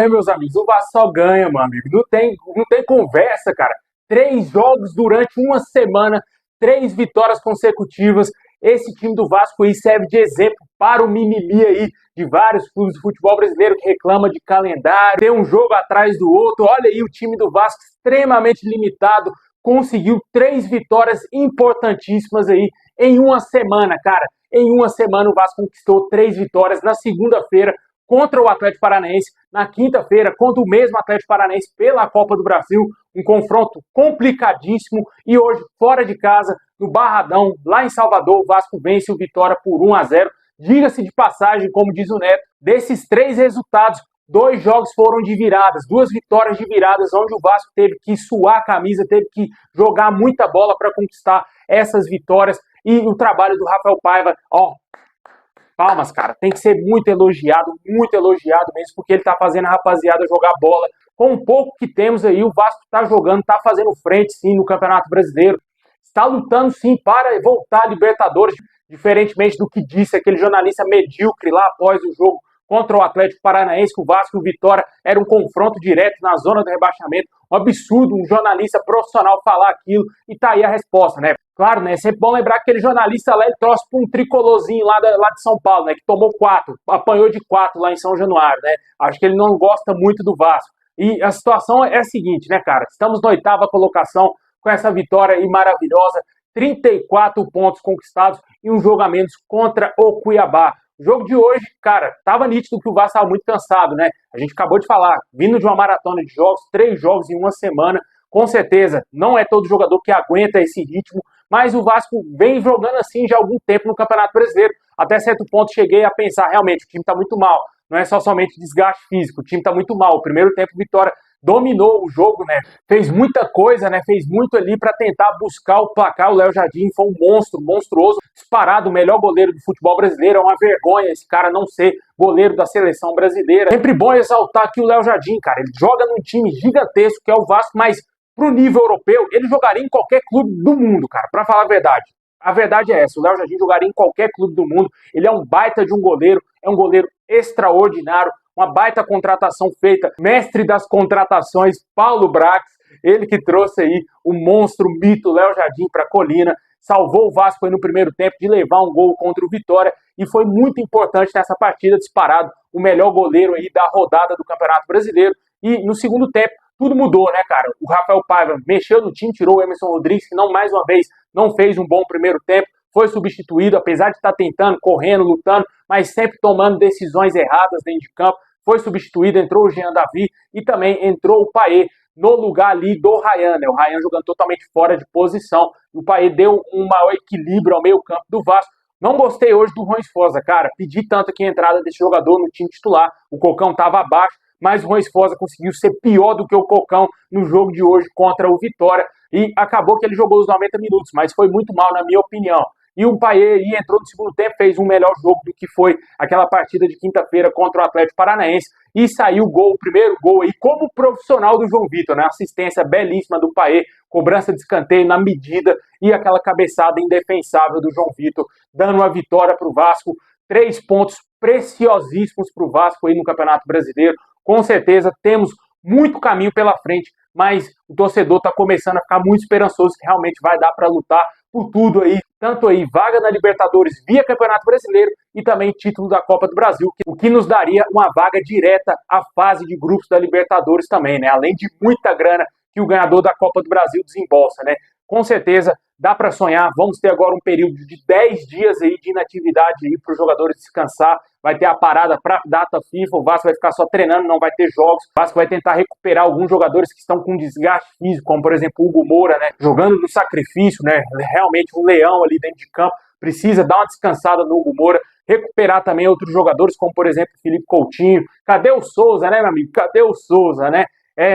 Meus amigos, o Vasco só ganha, meu amigo. Não tem conversa, cara. 3 jogos durante uma semana, 3 vitórias consecutivas. Esse time do Vasco aí serve de exemplo para o mimimi aí de vários clubes de futebol brasileiro que reclama de calendário, tem um jogo atrás do outro. Olha aí o time do Vasco extremamente limitado, conseguiu 3 vitórias importantíssimas aí em uma semana, cara. Em uma semana o Vasco conquistou 3 vitórias na segunda-feira contra o Atlético Paranaense, na quinta-feira contra o mesmo Atlético Paranaense pela Copa do Brasil, um confronto complicadíssimo, e hoje, fora de casa, no Barradão, lá em Salvador, o Vasco vence o Vitória por 1-0. Diga-se de passagem, como diz o Neto, desses 3 resultados, 2 jogos foram de viradas, 2 vitórias de viradas, onde o Vasco teve que suar a camisa, teve que jogar muita bola para conquistar essas vitórias, e o trabalho do Rafael Paiva, palmas, cara, tem que ser muito elogiado mesmo, porque ele tá fazendo a rapaziada jogar bola. Com o pouco que temos aí, o Vasco tá jogando, tá fazendo frente sim no Campeonato Brasileiro, está lutando sim para voltar à Libertadores, diferentemente do que disse aquele jornalista medíocre lá após o jogo contra o Atlético Paranaense, que o Vasco e o Vitória era um confronto direto na zona do rebaixamento. Um absurdo um jornalista profissional falar aquilo, e tá aí a resposta, né? Claro, né? É sempre bom lembrar que aquele jornalista lá, ele trouxe para um tricolorzinho lá de São Paulo, né? Que tomou 4, apanhou de 4 lá em São Januário, né? Acho que ele não gosta muito do Vasco. E a situação é a seguinte, né, cara? Estamos na 8ª colocação com essa vitória aí maravilhosa, 34 pontos conquistados e um jogo a menos contra o Cuiabá. O jogo de hoje, cara, tava nítido que o Vasco estava muito cansado, né? A gente acabou de falar, vindo de uma maratona de jogos, 3 jogos em uma semana, com certeza não é todo jogador que aguenta esse ritmo, mas o Vasco vem jogando assim já há algum tempo no Campeonato Brasileiro. Até certo ponto cheguei a pensar, realmente, o time está muito mal. Não é só somente desgaste físico, o time está muito mal. O primeiro tempo, o Vitória dominou o jogo, né? Fez muita coisa, né? Fez muito ali para tentar buscar o placar. O Léo Jardim foi um monstro, monstruoso, disparado, o melhor goleiro do futebol brasileiro. É uma vergonha esse cara não ser goleiro da seleção brasileira. Sempre bom exaltar aqui o Léo Jardim, cara. Ele joga num time gigantesco que é o Vasco, mas pro nível europeu, ele jogaria em qualquer clube do mundo, cara, pra falar a verdade. A verdade é essa, o Léo Jardim jogaria em qualquer clube do mundo, ele é um baita de um goleiro, é um goleiro extraordinário, uma baita contratação feita, mestre das contratações, Paulo Brax, ele que trouxe aí o monstro, o mito Léo Jardim pra Colina, salvou o Vasco aí no primeiro tempo de levar um gol contra o Vitória, e foi muito importante nessa partida, disparado, o melhor goleiro aí da rodada do Campeonato Brasileiro, e no segundo tempo, tudo mudou, né, cara? O Rafael Paiva mexeu no time, tirou o Emerson Rodrigues, que mais uma vez, não fez um bom primeiro tempo, foi substituído, apesar de estar tentando, correndo, lutando, mas sempre tomando decisões erradas dentro de campo. Foi substituído, entrou o Jean Davi e também entrou o Paê no lugar ali do Ryan, né? O Ryan jogando totalmente fora de posição. O Paê deu um maior equilíbrio ao meio campo do Vasco. Não gostei hoje do Rui Sfosa, cara. Pedi tanto aqui a entrada desse jogador no time titular. O Cocão estava abaixo, mas o Rui Sfosa conseguiu ser pior do que o Cocão no jogo de hoje contra o Vitória, e acabou que ele jogou os 90 minutos, mas foi muito mal, na minha opinião. E o Paê entrou no segundo tempo, fez um melhor jogo do que foi aquela partida de quinta-feira contra o Atlético Paranaense, e saiu o primeiro gol aí, como profissional do João Vitor, né? Assistência belíssima do Paê, cobrança de escanteio na medida, e aquela cabeçada indefensável do João Vitor, dando uma vitória para o Vasco, 3 pontos preciosíssimos para o Vasco aí no Campeonato Brasileiro. Com certeza temos muito caminho pela frente, mas o torcedor está começando a ficar muito esperançoso que realmente vai dar para lutar por tudo aí, tanto aí vaga na Libertadores via Campeonato Brasileiro e também título da Copa do Brasil, o que nos daria uma vaga direta à fase de grupos da Libertadores também, né? Além de muita grana que o ganhador da Copa do Brasil desembolsa, né? Com certeza dá para sonhar. Vamos ter agora um período de 10 dias aí de inatividade para os jogadores descansar. Vai ter a parada para data FIFA. O Vasco vai ficar só treinando, não vai ter jogos. O Vasco vai tentar recuperar alguns jogadores que estão com desgaste físico, como por exemplo o Hugo Moura, né? Jogando no sacrifício, né? Realmente um leão ali dentro de campo. Precisa dar uma descansada no Hugo Moura. Recuperar também outros jogadores, como por exemplo Felipe Coutinho. Cadê o Souza, né, meu amigo? Cadê o Souza, né?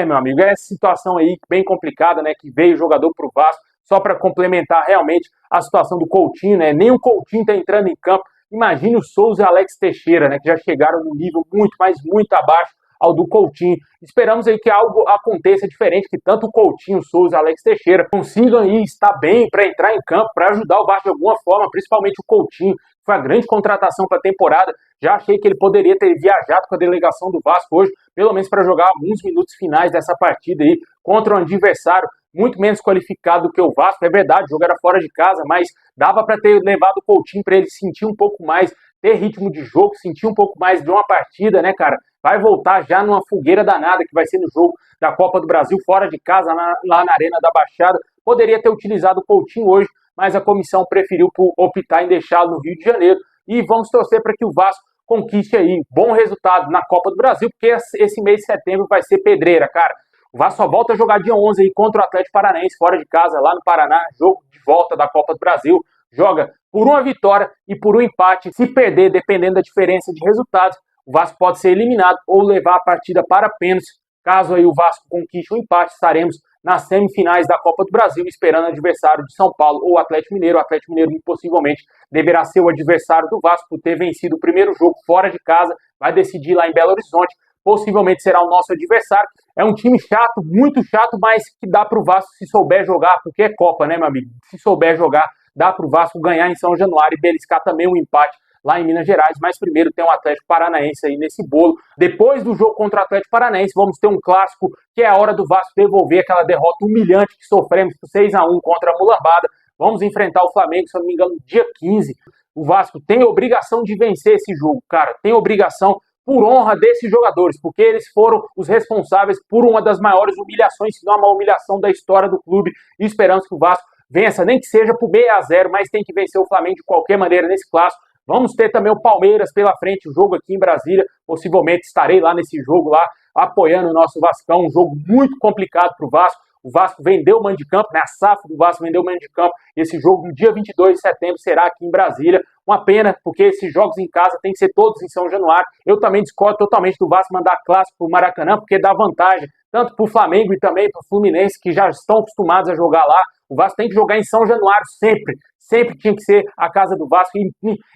Meu amigo, é essa situação aí bem complicada, né? Que veio o jogador para o Vasco. Só para complementar realmente a situação do Coutinho, né? Nem o Coutinho está entrando em campo. Imagine o Souza e o Alex Teixeira, né? Que já chegaram num nível muito, mas muito abaixo ao do Coutinho. Esperamos aí que algo aconteça diferente, que tanto o Coutinho, o Souza e o Alex Teixeira consigam aí estar bem para entrar em campo, para ajudar o Vasco de alguma forma, principalmente o Coutinho, que foi a grande contratação para a temporada. Já achei que ele poderia ter viajado com a delegação do Vasco hoje, pelo menos para jogar alguns minutos finais dessa partida aí contra um adversário muito menos qualificado do que o Vasco. É verdade, o jogo era fora de casa, mas dava para ter levado o Coutinho para ele sentir um pouco mais, ter ritmo de jogo, sentir um pouco mais de uma partida, né, cara? Vai voltar já numa fogueira danada que vai ser no jogo da Copa do Brasil, fora de casa, lá na Arena da Baixada. Poderia ter utilizado o Coutinho hoje, mas a comissão preferiu optar em deixá-lo no Rio de Janeiro. E vamos torcer para que o Vasco conquiste aí bom resultado na Copa do Brasil, porque esse mês de setembro vai ser pedreira, cara. O Vasco só volta a jogar dia 11 aí contra o Atlético Paranaense, fora de casa, lá no Paraná, jogo de volta da Copa do Brasil. Joga por uma vitória e por um empate. Se perder, dependendo da diferença de resultados, o Vasco pode ser eliminado ou levar a partida para pênaltis. Caso aí o Vasco conquiste um empate, estaremos nas semifinais da Copa do Brasil, esperando o adversário de São Paulo ou Atlético Mineiro. O Atlético Mineiro possivelmente deverá ser o adversário do Vasco por ter vencido o primeiro jogo fora de casa, vai decidir lá em Belo Horizonte, possivelmente será o nosso adversário. É um time chato, muito chato, mas que dá para o Vasco se souber jogar, porque é Copa, né, meu amigo? Se souber jogar, dá para o Vasco ganhar em São Januário e beliscar também um empate lá em Minas Gerais, mas primeiro tem um Atlético Paranaense aí nesse bolo. Depois do jogo contra o Atlético Paranaense, vamos ter um clássico, que é a hora do Vasco devolver aquela derrota humilhante que sofremos por 6-1 contra a Mulambada. Vamos enfrentar o Flamengo, se eu não me engano, dia 15. O Vasco tem obrigação de vencer esse jogo, cara, tem obrigação por honra desses jogadores, porque eles foram os responsáveis por uma das maiores humilhações, se não a maior humilhação da história do clube, e esperamos que o Vasco vença, nem que seja por 6-0, mas tem que vencer o Flamengo de qualquer maneira nesse clássico. Vamos ter também o Palmeiras pela frente, o jogo aqui em Brasília. Possivelmente estarei lá nesse jogo, lá apoiando o nosso Vascão. Um jogo muito complicado para o Vasco. O Vasco vendeu o mando de campo, né? A SAF do Vasco vendeu o mando de campo. Esse jogo, no dia 22 de setembro, será aqui em Brasília. Uma pena, porque esses jogos em casa tem que ser todos em São Januário. Eu também discordo totalmente do Vasco mandar clássico para o Maracanã, porque dá vantagem tanto para o Flamengo e também para o Fluminense, que já estão acostumados a jogar lá. O Vasco tem que jogar em São Januário sempre. Sempre tinha que ser a casa do Vasco,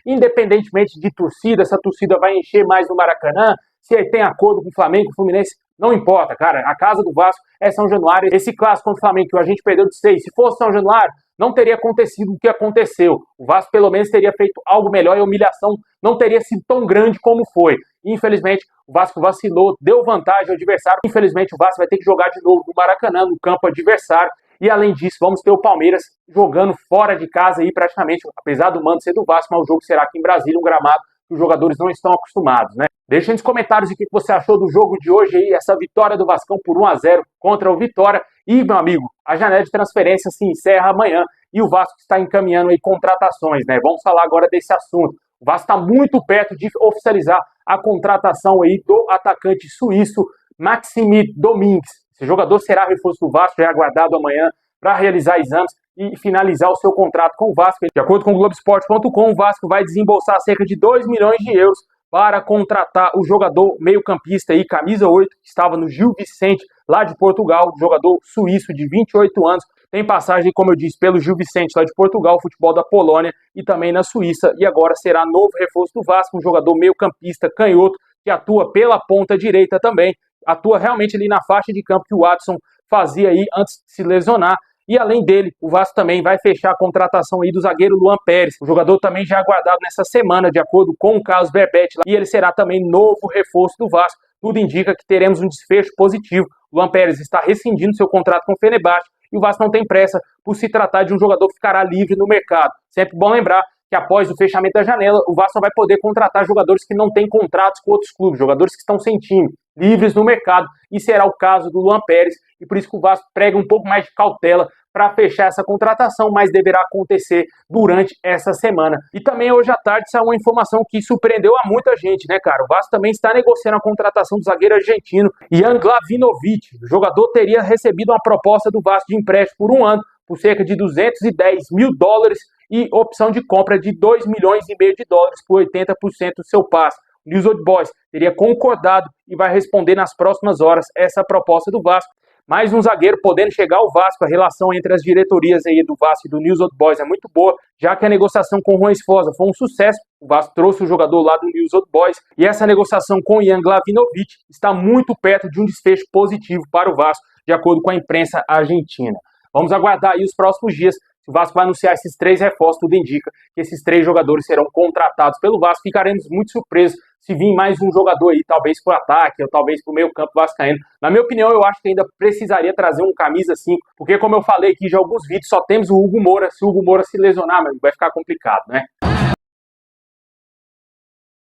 independentemente de torcida. Essa torcida vai encher mais no Maracanã. Se tem acordo com o Flamengo, o Fluminense, não importa, cara. A casa do Vasco é São Januário. Esse clássico contra o Flamengo que a gente perdeu de 6, se fosse São Januário, não teria acontecido o que aconteceu. O Vasco, pelo menos, teria feito algo melhor e a humilhação não teria sido tão grande como foi. Infelizmente, o Vasco vacilou, deu vantagem ao adversário. Infelizmente, o Vasco vai ter que jogar de novo no Maracanã, no campo adversário. E além disso, vamos ter o Palmeiras jogando fora de casa aí praticamente, apesar do mando ser do Vasco, mas o jogo será aqui em Brasília, um gramado que os jogadores não estão acostumados, né? Deixa nos comentários o que você achou do jogo de hoje aí, essa vitória do Vascão por 1-0 contra o Vitória. E, meu amigo, a janela de transferência se encerra amanhã e o Vasco está encaminhando aí contratações, né? Vamos falar agora desse assunto. O Vasco está muito perto de oficializar a contratação aí do atacante suíço Maxime Domingues. Esse jogador será reforço do Vasco, já é aguardado amanhã para realizar exames e finalizar o seu contrato com o Vasco. De acordo com o Globoesporte.com, o Vasco vai desembolsar cerca de 2 milhões de euros para contratar o jogador meio-campista aí, camisa 8, que estava no Gil Vicente, lá de Portugal, jogador suíço de 28 anos. Tem passagem, como eu disse, pelo Gil Vicente, lá de Portugal, futebol da Polônia e também na Suíça. E agora será novo reforço do Vasco, um jogador meio-campista canhoto, que atua pela ponta direita também. Atua realmente ali na faixa de campo que o Watson fazia aí antes de se lesionar. E além dele, o Vasco também vai fechar a contratação aí do zagueiro Luan Pérez. O jogador também já é aguardado nessa semana, de acordo com o Carlos Berbete, e ele será também novo reforço do Vasco. Tudo indica que teremos um desfecho positivo. O Luan Pérez está rescindindo seu contrato com o Fenerbahçe e o Vasco não tem pressa por se tratar de um jogador que ficará livre no mercado. Sempre bom lembrar que após o fechamento da janela, o Vasco vai poder contratar jogadores que não têm contratos com outros clubes, jogadores que estão sem time, livres no mercado, e será o caso do Luan Pérez, e por isso que o Vasco prega um pouco mais de cautela para fechar essa contratação, mas deverá acontecer durante essa semana. E também hoje à tarde saiu uma informação que surpreendeu a muita gente, né, cara? O Vasco também está negociando a contratação do zagueiro argentino Jan Glavinovic. O jogador teria recebido uma proposta do Vasco de empréstimo por um ano, por cerca de $210 mil, e opção de compra de $2,5 milhões por 80% do seu passe. O News Old Boys teria concordado e vai responder nas próximas horas essa proposta do Vasco. Mais um zagueiro podendo chegar ao Vasco. A relação entre as diretorias aí do Vasco e do News Old Boys é muito boa, já que a negociação com o Juan Esforza foi um sucesso. O Vasco trouxe o jogador lá do News Old Boys e essa negociação com o Jan Glavinovic está muito perto de um desfecho positivo para o Vasco, de acordo com a imprensa argentina. Vamos aguardar aí os próximos dias Se o Vasco vai anunciar esses 3 reforços, tudo indica que esses 3 jogadores serão contratados pelo Vasco. Ficaremos muito surpresos se vir mais um jogador aí, talvez para o ataque, ou talvez para o meio campo vascaíno. Na minha opinião, eu acho que ainda precisaria trazer um camisa 5, porque como eu falei aqui já em alguns vídeos, só temos o Hugo Moura. Se o Hugo Moura se lesionar, vai ficar complicado, né?